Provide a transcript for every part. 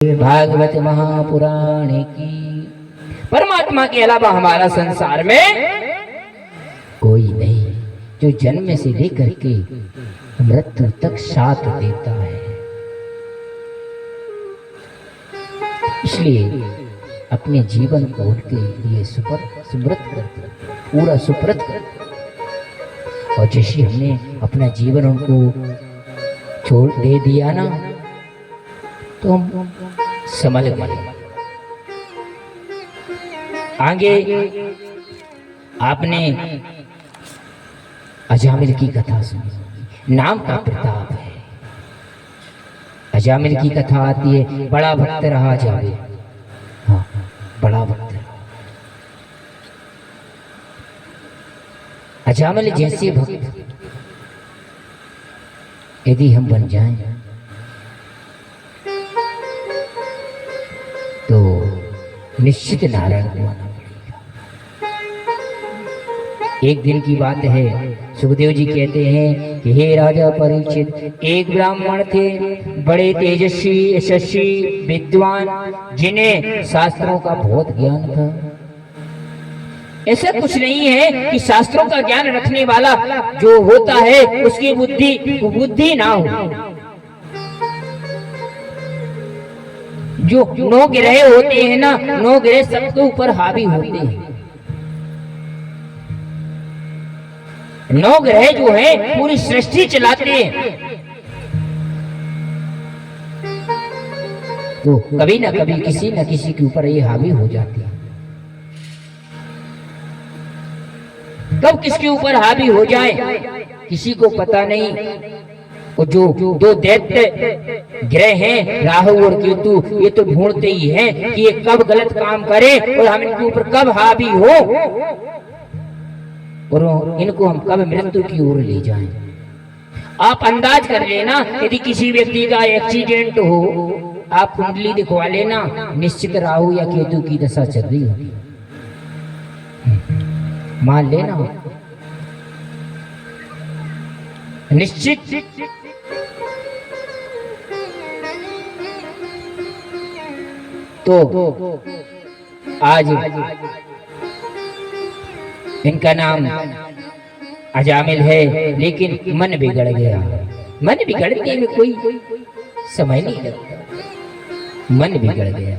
भागवत महापुराण की। परमात्मा के अलावा हमारा संसार में कोई नहीं जो जन्म से लेकर के मृत्यु तक साथ देता है। इसलिए अपने जीवन को उनके लिए सुब्रत कर, पूरा सुब्रत कर। और जैसे हमने अपना जीवन उनको छोड़ दे दिया ना, तो हम समझ गए। आगे आपने अजामिल की कथा सुनी, नाम का प्रताप है। अजामिल की कथा आती है, बड़ा भक्त रहा जावे। हाँ, बड़ा भक्त रहा। अजामिल जैसे भक्त यदि हम बन जाएं तो निश्चित नारायण को आना पड़ेगा। एक दिन की बात है, सुखदेव जी कहते हैं कि हे राजा परीक्षित, एक ब्राह्मण थे, बड़े तेजस्वी यशस्वी विद्वान, जिन्हें शास्त्रों का बहुत ज्ञान था। ऐसा कुछ नहीं है कि शास्त्रों का ज्ञान रखने वाला जो होता है उसकी बुद्धि ना हो। जो 9 ग्रह होते हैं ना, 9 ग्रह सबके ऊपर हावी होते हैं। 9 ग्रह जो है पूरी सृष्टि चलाते हैं। तो कभी ना कभी किसी न किसी के ऊपर ये हावी हो जाती है। कब किसके ऊपर हावी हो जाए किसी को पता नहीं। और जो 2 दैत्य ग्रह हैं, राहु और केतु, ये तो ढूंढते ही हैं कि ये कब गलत काम करे और हम इनके ऊपर कब हावी हो और इनको हम कब मृत्यु की ओर ले जाएं। आप अंदाज कर लेना, यदि किसी व्यक्ति का एक्सीडेंट हो, आप कुंडली दिखवा लेना, निश्चित राहु या केतु की दशा चल रही होगी, मान लेना निश्चित। तो आज इनका नाम अजामिल है, लेकिन मन बिगड़ गया। मन बिगड़ने में कोई समय नहीं लगता। मन बिगड़ गया,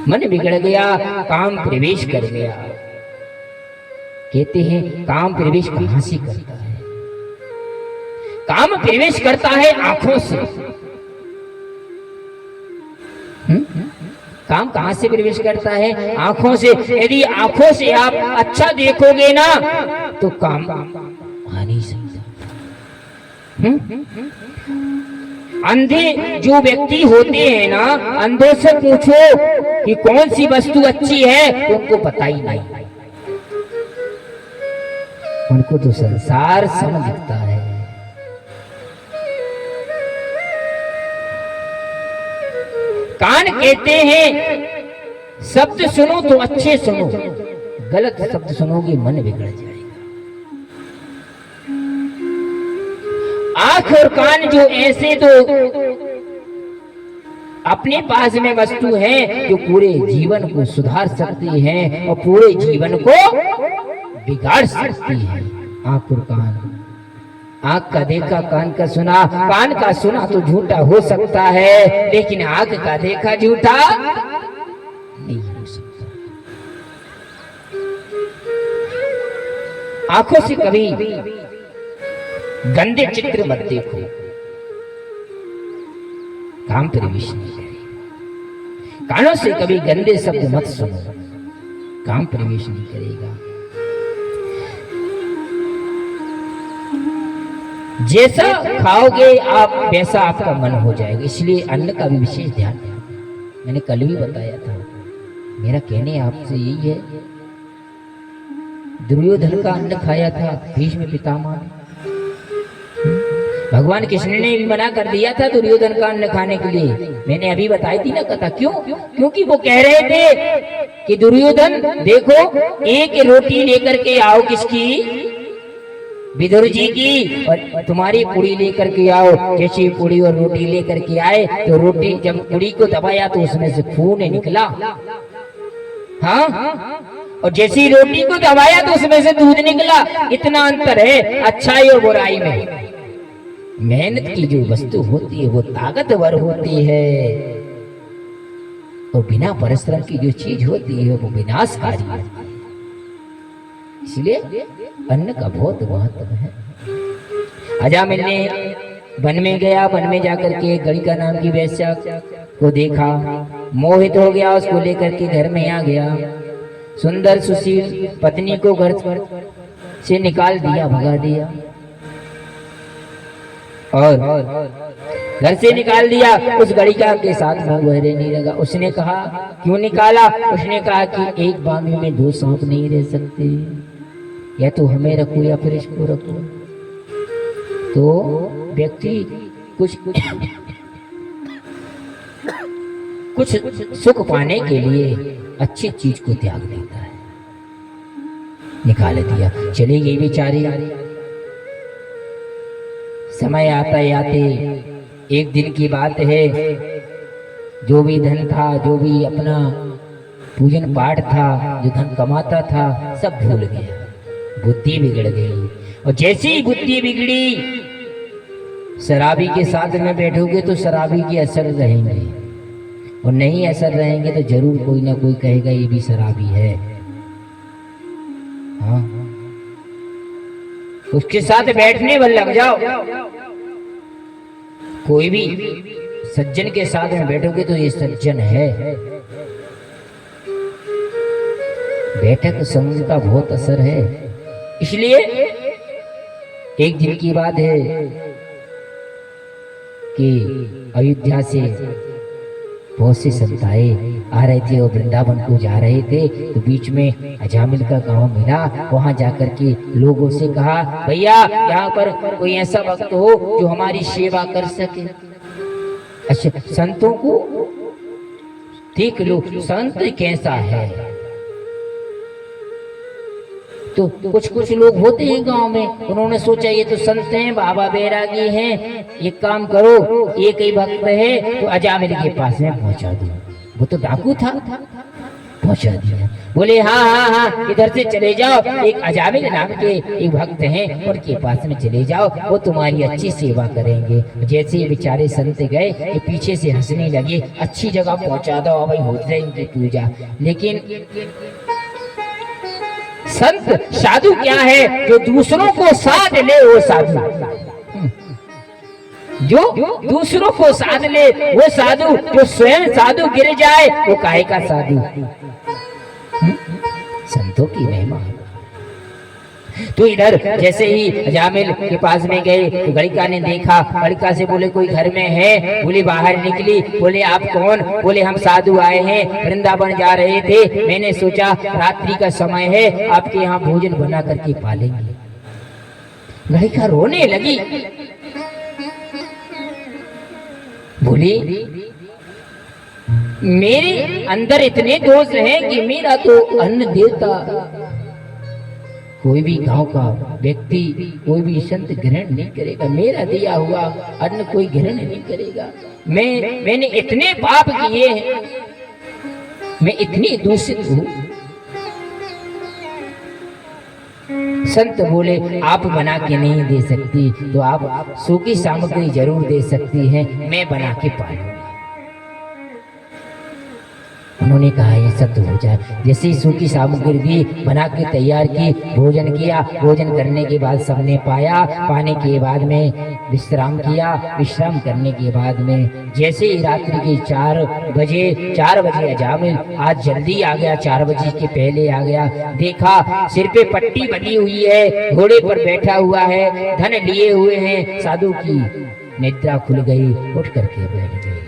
मन बिगड़ गया, काम प्रवेश कर गया। कहते हैं काम प्रवेश कहां से करता है? काम प्रवेश करता है आंखों से। काम कहां से प्रवेश करता है? आंखों से। यदि आंखों से आप अच्छा देखोगे ना तो काम आ नहीं सकता। अंधे जो व्यक्ति होते हैं ना, अंधों से पूछो कि कौन सी वस्तु अच्छी है, तो उनको पता ही नहीं। उनको तो संसार समझ दिखता है। कान कहते हैं शब्द सुनो तो अच्छे सुनो, गलत शब्द सुनोगे मन बिगड़ जाएगा। आंख और कान जो ऐसे तो अपने पास में वस्तु है जो पूरे जीवन को सुधार सकती है और पूरे जीवन को बिगाड़ सकती है। आंख और कान, आंख का देखा कान का सुना, कान का सुना तो झूठा हो सकता है, लेकिन आंख का देखा झूठा नहीं हो सकता। आंखों से कभी गंदे चित्र मत देखो, काम प्रवेश नहीं करेगा। कानों से कभी गंदे शब्द मत सुनो, काम प्रवेश नहीं करेगा। जैसा खाओगे आप वैसा आपका मन हो जाएगा। इसलिए अन्न का भी विशेष ध्यान देना। मैंने कल भी बताया था, मेरा कहने आपसे यही है। दुर्योधन का अन्न खाया था भीष्म पितामह ने। भगवान कृष्ण ने भी मना कर दिया था दुर्योधन का अन्न खाने के लिए। मैंने अभी बताई थी ना कथा। क्यों? क्योंकि वो कह रहे थे कि दुर्योधन देखो, एक रोटी लेकर के आओ किसकी, विदुर जी की, और तुम्हारी पूरी लेकर के आओ। जैसी पूरी और रोटी लेकर के आए तो रोटी जब पूरी को दबाया तो उसमें से खून निकला। हाँ, और जैसी रोटी को दबाया तो उसमें से दूध निकला। इतना अंतर है अच्छाई और बुराई में। मेहनत की जो वस्तु होती है वो ताकतवर होती है, और बिना परिश्रम की जो चीज होती है वो विनाशकारी है। इसलिए अन्न का बहुत महत्व है। अजामिल ने वन में गया, वन में जाकर के एक गणिका नाम की वेश्या को देखा, मोहित हो गया, उसको लेकर के घर में आ गया। सुंदर सुशील पत्नी को घर से निकाल दिया, भगा दिया, और घर से निकाल दिया। उस गणिका के साथ वह रहने लगा। उसने कहा क्यों निकाला? उसने कहा कि एक बामी में दो सांप नहीं रह सकते, या तो हमें रखो या फिर इसको रखो। तो व्यक्ति कुछ सुख पाने के लिए अच्छी चीज को त्याग देता है। निकाल दिया, चली गई बेचारी। समय आते आते एक दिन की बात है, जो भी धन था, जो भी अपना पूजन पाठ था, जो धन कमाता था, सब भूल गया। बुद्धि बिगड़ गई, और जैसी ही बुद्धि बिगड़ी, शराबी के साथ में बैठोगे तो शराबी के असर रहेंगे, और नहीं असर रहेंगे तो जरूर कोई ना कोई कहेगा ये भी शराबी है। हाँ, उसके साथ बैठने पर लग जाओ। कोई भी सज्जन के साथ में बैठोगे तो ये सज्जन है। बैठक संग का बहुत असर है। इसलिए एक दिन की बात है कि अयोध्या से बहुत से संत आए आ रहे थे और वृंदावन को जा रहे थे, तो बीच में अजामिल का गांव मिला। वहां जाकर के लोगों से कहा, भैया यहाँ पर कोई ऐसा भक्त हो जो हमारी सेवा कर सके। अच्छा, संतों को देख लो, संत कैसा है। तो कुछ लोग होते हैं गांव में, उन्होंने सोचा ये तो संत हैं, बाबा बैरागी हैं, एक काम करो, एक ही भक्त है तो अजामिल के पास में पहुंचा दो। वो तो डाकू था, पहुंचा दिया। बोले हाँ हाँ हाँ, इधर से चले जाओ, एक अजामिल नाम के एक भक्त हैं, उनके पास में चले जाओ, वो तुम्हारी अच्छी सेवा करेंगे। जैसे ही बेचारे संत गए, ये पीछे से हंसने लगे, अच्छी जगह पहुंचा दो भाई, हो जाएगी पूजा। लेकिन संत साधु क्या है? जो दूसरों को साथ ले वो साधु। जो दूसरों को साथ ले वो साधु। जो स्वयं साधु गिर जाए वो काहे का साधु? संतों की महिमा। तो इधर जैसे ही अजामिल के पास में गए तो गणिका ने देखा। गणिका से बोले कोई घर में है? बोले बाहर निकली। बोले आप कौन? बोले हम साधु आए हैं, वृंदावन जा रहे थे, मैंने सोचा रात्रि का समय है, आपके यहाँ भोजन बना करके पालेंगे। गणिका रोने लगी, बोली मेरे अंदर इतने दोष हैं कि मेरा तो अन्न देवता कोई भी गांव का व्यक्ति, कोई भी संत ग्रहण नहीं करेगा, मेरा दिया हुआ अन्न कोई ग्रहण नहीं करेगा। मैंने इतने पाप किए हैं, मैं इतनी दूषित हूँ। संत बोले आप बना के नहीं दे सकती तो आप सूखी सामग्री जरूर दे सकती हैं, मैं बना के पालूंगा। उन्होंने कहा ये सब तो हो जाए। जैसे ही सूखी सामग्री दी, बना के तैयार की, भोजन किया। भोजन करने के बाद सबने पाया, पाने के बाद में विश्राम किया। विश्राम करने के बाद में जैसे ही रात्रि के 4 बजे अजामिल आज जल्दी आ गया, 4 बजे के पहले आ गया। देखा सिर पे पट्टी बनी हुई है, घोड़े पर बैठा हुआ है, धन लिए हुए हैं। साधु की निद्रा खुल गई, उठ करके बैठ गई।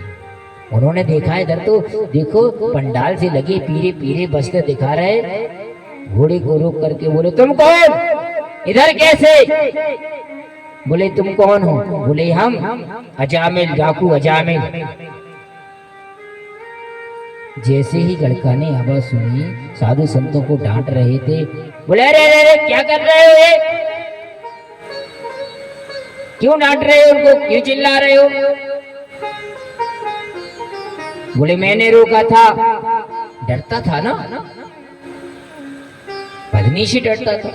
उन्होंने देखा इधर तो देखो पंडाल से लगे पीले पीले वस्त्र दिखा रहे। घोड़े को रोक करके बोले तुम कौन? इधर कैसे? बोले तुम कौन हो? बोले हम अजामिल, डाकू अजामिल। जैसे ही गणिका ने आवाज सुनी, साधु संतों को डांट रहे थे। बोले अरे अरे क्या कर रहे हो ये? क्यों डांट रहे हो उनको, क्यों चिल्ला रहे हो? बोले मैंने रोका था। डरता था ना, पत्नी से डरता था।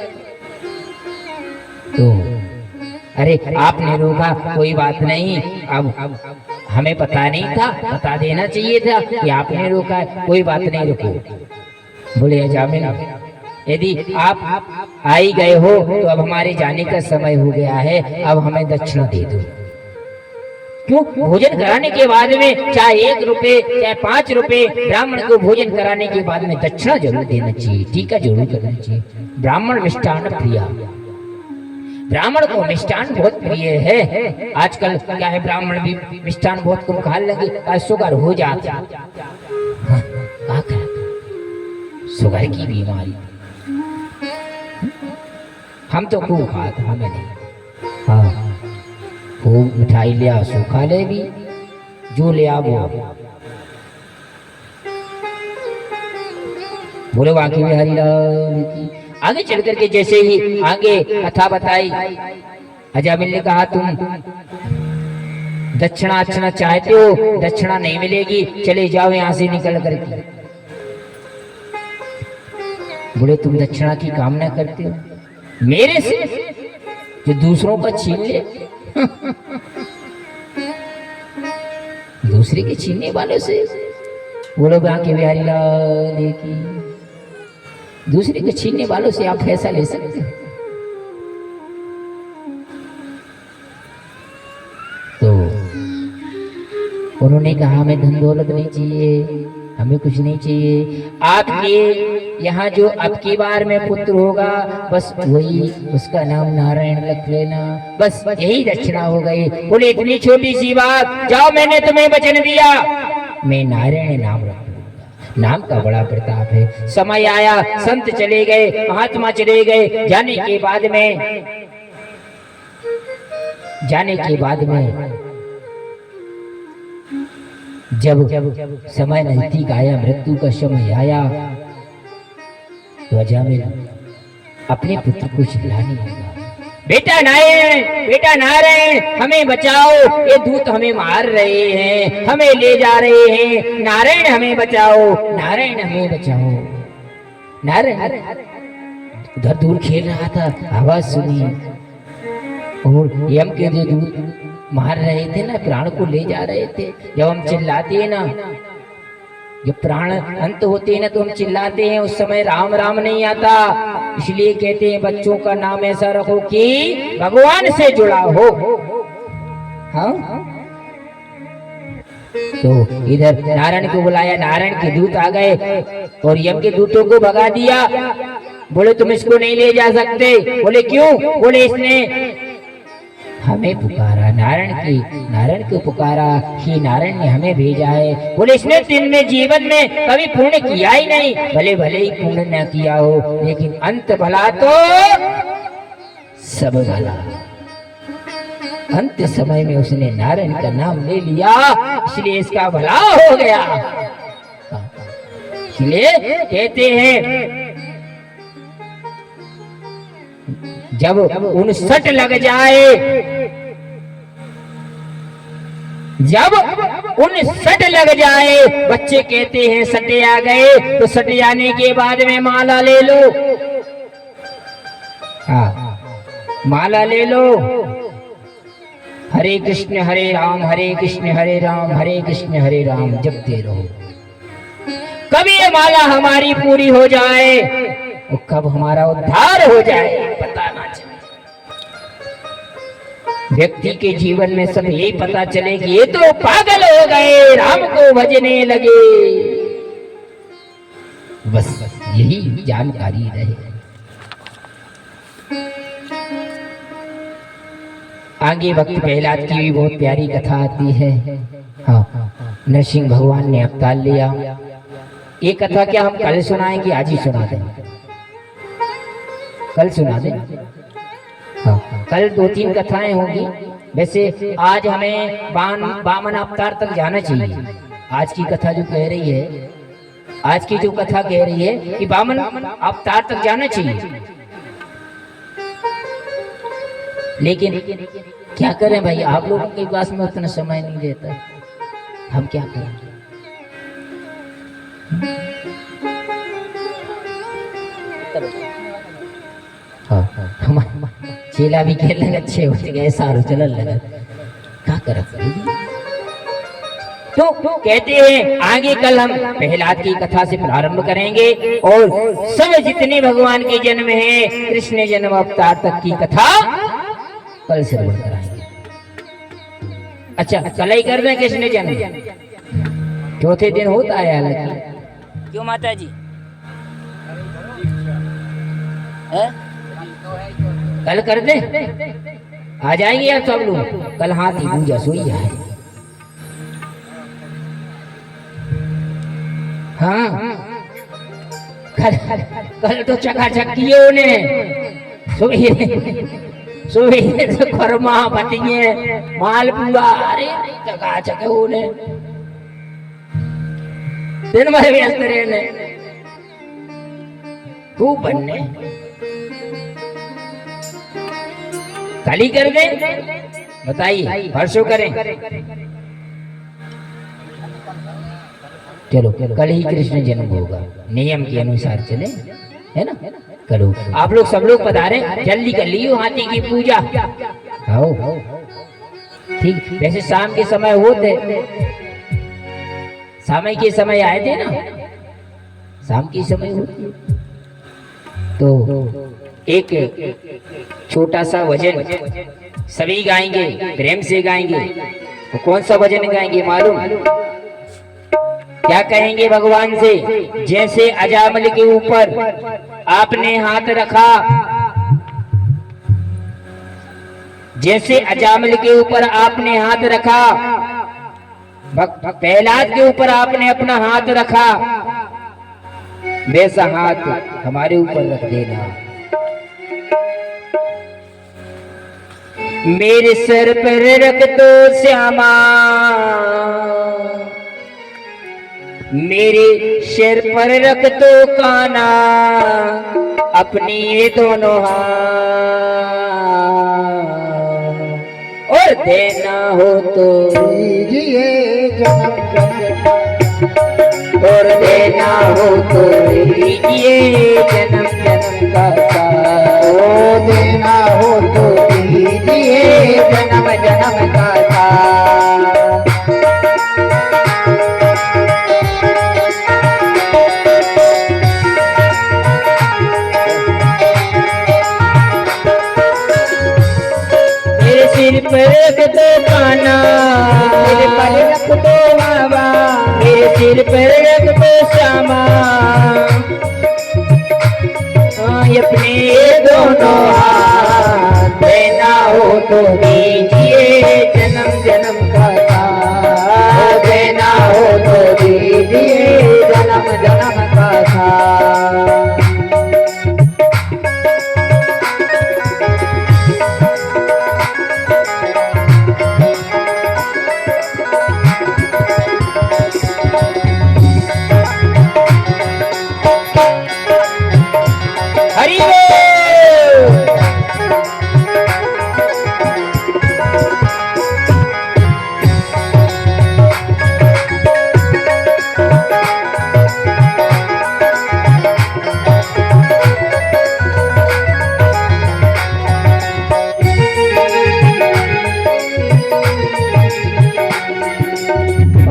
तो अरे आपने रोका, कोई बात नहीं, अब हमें पता नहीं था, बता देना चाहिए था कि आपने रोका है, कोई बात नहीं, रुको। बोले अजामिल यदि आप आ ही गए हो तो अब हमारे जाने का समय हो गया है, अब हमें दक्षिणा दे दो। क्यों? भोजन कराने के बाद में चाहे 1 रुपए चाहे 5 रुपए ब्राह्मण को भोजन कराने के बाद में दक्षिणा जरूर देना चाहिए, टीका जरूर करना चाहिए। ब्राह्मण मिष्टान प्रिया, ब्राह्मण को मिष्टान बहुत प्रिय है। आजकल क्या है, ब्राह्मण भी मिष्टान बहुत कम खाने लगे, शुगर हो जाता। हाँ, शुगर की बीमारी हम तो खूब खाते, हमें नहीं। हाँ, खूब मिठाई लिया, सूखा ले भी, जो लिया वो। बोले बाकी में हरिलाल की। आगे चल करके जैसे ही आगे कथा बताई, अजामिल ने कहा तुम दक्षिणा अच्छा चाहते हो, दक्षिणा नहीं मिलेगी, चले जाओ यहां से निकल करके। बोले तुम दक्षिणा की कामना करते हो मेरे से, जो दूसरों का छीन ले? दूसरे के छीनने वालों से? बोलो बाकी बिहारी लाल की, दूसरे के छीनने वालों से आप पैसा ले सकते हो? तो उन्होंने कहा हमें धन दौलत नहीं चाहिए, हमें कुछ नहीं चाहिए, आपके यहाँ जो अब की बार में पुत्र होगा बस वही, उसका नाम नारायण रख लेना, बस यही दक्षिणा हो गई। बोले इतनी छोटी सी बात, जाओ मैंने तुम्हें वचन दिया, मैं नारायण नाम रखूंगा। नाम का बड़ा प्रताप है। समय आया, संत चले गए, महात्मा चले गए, जाने के बाद में जब समय नजदीक आया, मृत्यु का समय आया, तो अजामिल अपने पुत्र को चिल्लाने लगा, बेटा नारायण हमें बचाओ, ये दूत हमें मार रहे हैं, हमें ले जा रहे हैं, नारायण हमें बचाओ, नारायण हमें बचाओ। नारायण उधर दूर खेल रहा था, आवाज सुनी, और यम के जो दूत मार रहे थे ना, प्राण को ले जा रहे थे। जब हम चिल्लाते हैं ना, जब प्राण अंत होते हैं ना, तो हम चिल्लाते हैं, उस समय राम राम नहीं आता। इसलिए कहते हैं बच्चों का नाम ऐसा रखो कि भगवान से जुड़ा हो। हाँ, तो इधर नारायण को बुलाया, नारायण के दूत आ गए और यम के दूतों को भगा दिया। बोले तुम इसको नहीं ले जा सकते। बोले क्यों? बोले इसने हमें पुकारा, नारायण को पुकारा कि नारायण ने हमें भेजा है। बोले इसने दिन जीवन में कभी पुण्य किया ही नहीं, भले भले ही पुण्य न किया हो, लेकिन अंत भला तो सब भला। अंत समय में उसने नारायण का नाम ले लिया, इसलिए इसका भला हो गया। इसलिए कहते हैं जब 59 लग जाए, जब 59 लग जाए, बच्चे कहते हैं सटे आ गए, तो सटे आने के बाद में माला ले लो। हाँ, माला ले लो, हरे कृष्ण हरे राम, हरे कृष्ण हरे राम, हरे कृष्ण हरे राम जपते रहो। कभी ये माला हमारी पूरी हो जाए और कब हमारा उद्धार हो जाए पता ना चले। व्यक्ति के जीवन में सब यही पता चले कि ये तो पागल हो गए, राम को भजने लगे, बस यही जानकारी रहे। आगे भक्त प्रहलाद की भी बहुत प्यारी कथा आती है। हाँ, नरसिंह भगवान ने अवतार लिया। ये कथा क्या हम कल सुनाएंगे, आज ही सुना दें? कल सुना दें। हाँ, कल 2-3 कथाएं होंगी। वैसे आज हमें वामन अवतार तक जाना चाहिए। आज की कथा जो कह रही है, आज की जो कथा कह रही है कि वामन अवतार तक जाना चाहिए। लेकिन क्या करें भाई, आप लोगों के पास में उतना समय नहीं रहता, हम क्या करें। हाँ हमारे चेला भी खेल लगे, अच्छे होते गए, सारू चलने लगा, क्या कर। तो कहते हैं आगे कल हम प्रहलाद की कथा से प्रारंभ करेंगे और सब जितने भगवान के जन्म है, कृष्ण जन्म अवतार तक की कथा कल श्रवण कराएंगे। अच्छा कल ही कर दें कृष्ण जन्म, चौथे दिन होता है हालांकि। क्यों माता जी कल कर दे, आ जाएंगे आप सब लोग। कल हाथी पूजा सोई है। हाँ कल तो चकाचक किए उन्हें, सुबह से खरमा बतिए मालपुआ, अरे चकाचक उन्हें दिन भर व्यस्त रहने खूब बनने। कल ही कर दे, बताइए परसों करें। चलो कल ही कृष्ण जन्म होगा, नियम के अनुसार चले, है ना। करो आप लोग सब लोग पधारे, जल्दी कर लियो हाथी की पूजा। आओ ठीक, वैसे शाम के समय होते, समय के समय आए थे ना, शाम के समय होती तो एक छोटा सा भजन सभी गाएंगे, प्रेम से गाएंगे। तो कौन सा भजन गाएंगे मालूम? क्या कहेंगे भगवान से? जैसे अजामल के ऊपर आपने हाथ रखा, जैसे अजामल के ऊपर आपने हाथ रखा, प्रहलाद के ऊपर आपने अपना हाथ रखा, वैसा हाथ हमारे ऊपर रख देना। मेरे सर पर रख दो श्यामा, मेरे सिर पर रख दो काना, अपनी ये दोनों हाथ, और देना हो तो दीजिए जन्म जन्म, और देना हो तो दीजिए जन्म जन्म का साथ, ओ देना हो तो दीजिए जन्म जन्म का साथ। मेरे सिर पर रख दो काना, मेरे पर रख दो बाबा, मेरे सिर पर रख दो श्यामा, अपने दोनों हाथ, देना हो तो दीजिए जन्म जन्म का साथ, देना हो तो दीजिए जन्म जन्म का साथ।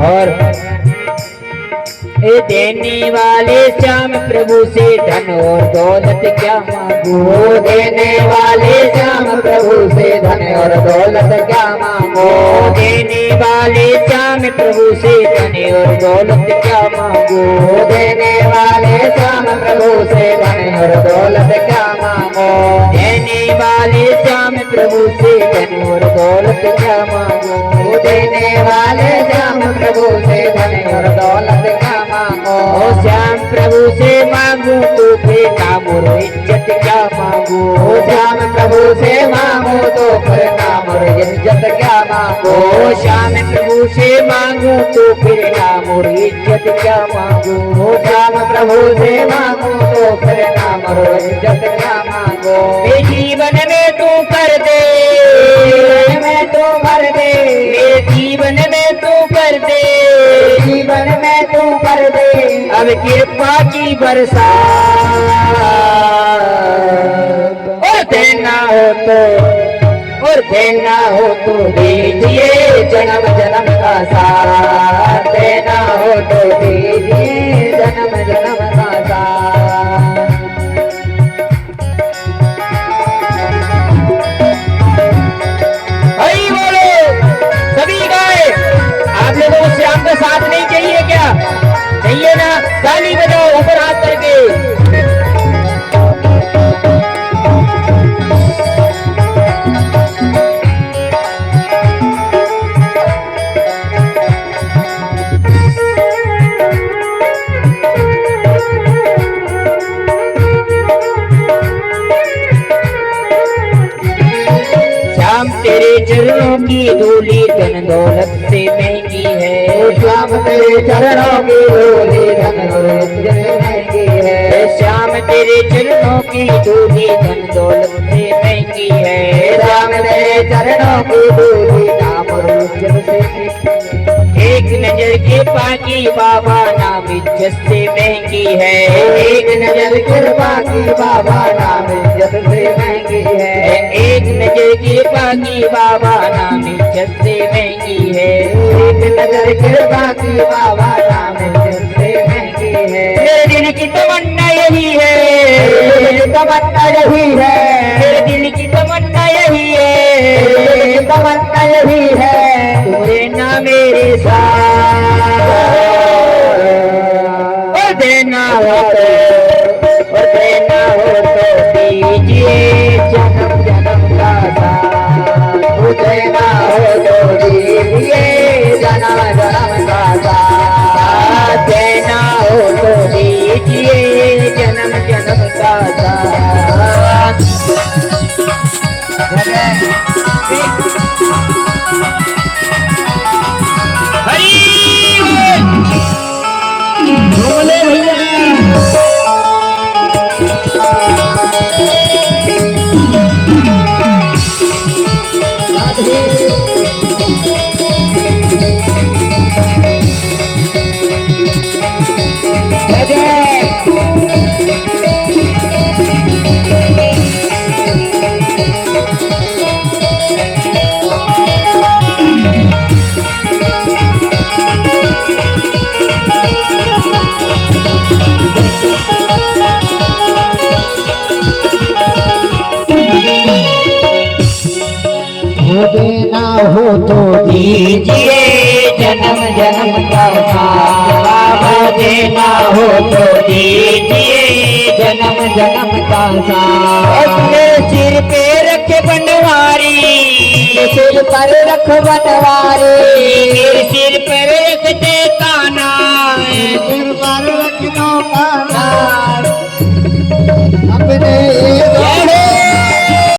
और ए देने वाले श्याम प्रभु से धन और दौलत क्या मांगो, देने वाले श्याम प्रभु से धन और दौलत क्या मांगो, देने वाले श्याम प्रभु से धन और दौलत क्या मांगो, देने वाले श्याम प्रभु से धन और दौलत क्या मांगो, देने वाले श्याम प्रभु से धन और दौलत क्या मांगो, देने वाले श्याम प्रभु से धन और दौलत क्या मांगो, श्याम प्रभु से मांगू तो फिर नाम और इज्जत क्या मांगू, श्याम प्रभु से मांगू तो फिर नाम और और इज्जत क्या मांगो। श्याम प्रभु से मांगू तो फिर नाम और इज्जत क्या मांगू। श्याम प्रभु से मांगो तो फिर नाम और इज्जत क्या मांगो। मेरे जीवन में तू कर दे, में तू भर दे, मेरे जीवन में तू कर दे, जीवन में तू कर दे अब कृपा की बरसात। और देना हो तो, और देना हो तो दीजिए जन्म जन्म का साथ। देना हो तो दीजिए जन्म जन्म का साथ। हरी बोलो सभी गाए। आप लोगों को श्याम का साथ नहीं चाहिए क्या? चाहिए ना? ताली बजाओ ऊपर हाथ करके। श्याम तेरे चरणों की धूली धन दौलत से महंगी है। श्याम तेरे चरणों की धूली धन दौलत से महंगी है। श्याम तेरे चरणों की धूली धन दौलत से महंगी है। श्याम तेरे चरणों की धूली नाम और इज्जत से महंगी है। एक नजर के पाकी बाबा नाम इज्जत से महंगी है। एक नजर कृपा की बाबा नाम इज्जत से महंगी है। एक नजर कृपा की बाबा नाम इज्जत से महंगी है। एक नजर कृपा की बाबा नाम इज्जत से महंगी है। मेरे दिल की तमन्ना यही है, मेरी तमन्ना यही है, मेरे दिल की तमन्ना यही है, मेरी तमन्ना यही है, तूने ना मेरे साथ। और देना हो तो, और देना हो तो दीजिए जन्म जन्म का साथ। देना हो तो दीजिए जन्म जन्म का साथ। देना हो तो दीजिए जन्म जन्म का साथ। हरी बोले देना हो तो दीजिए जन्म जन्म का साथ। बाबा देना हो तो दीजिए जन्म जन्म का साथ। अपने सिर पे रखे बनवारी, सिर पर रख बनवारी, मेरे सिर पर रख दे काना, सिर पर रखनो का नाम। अपने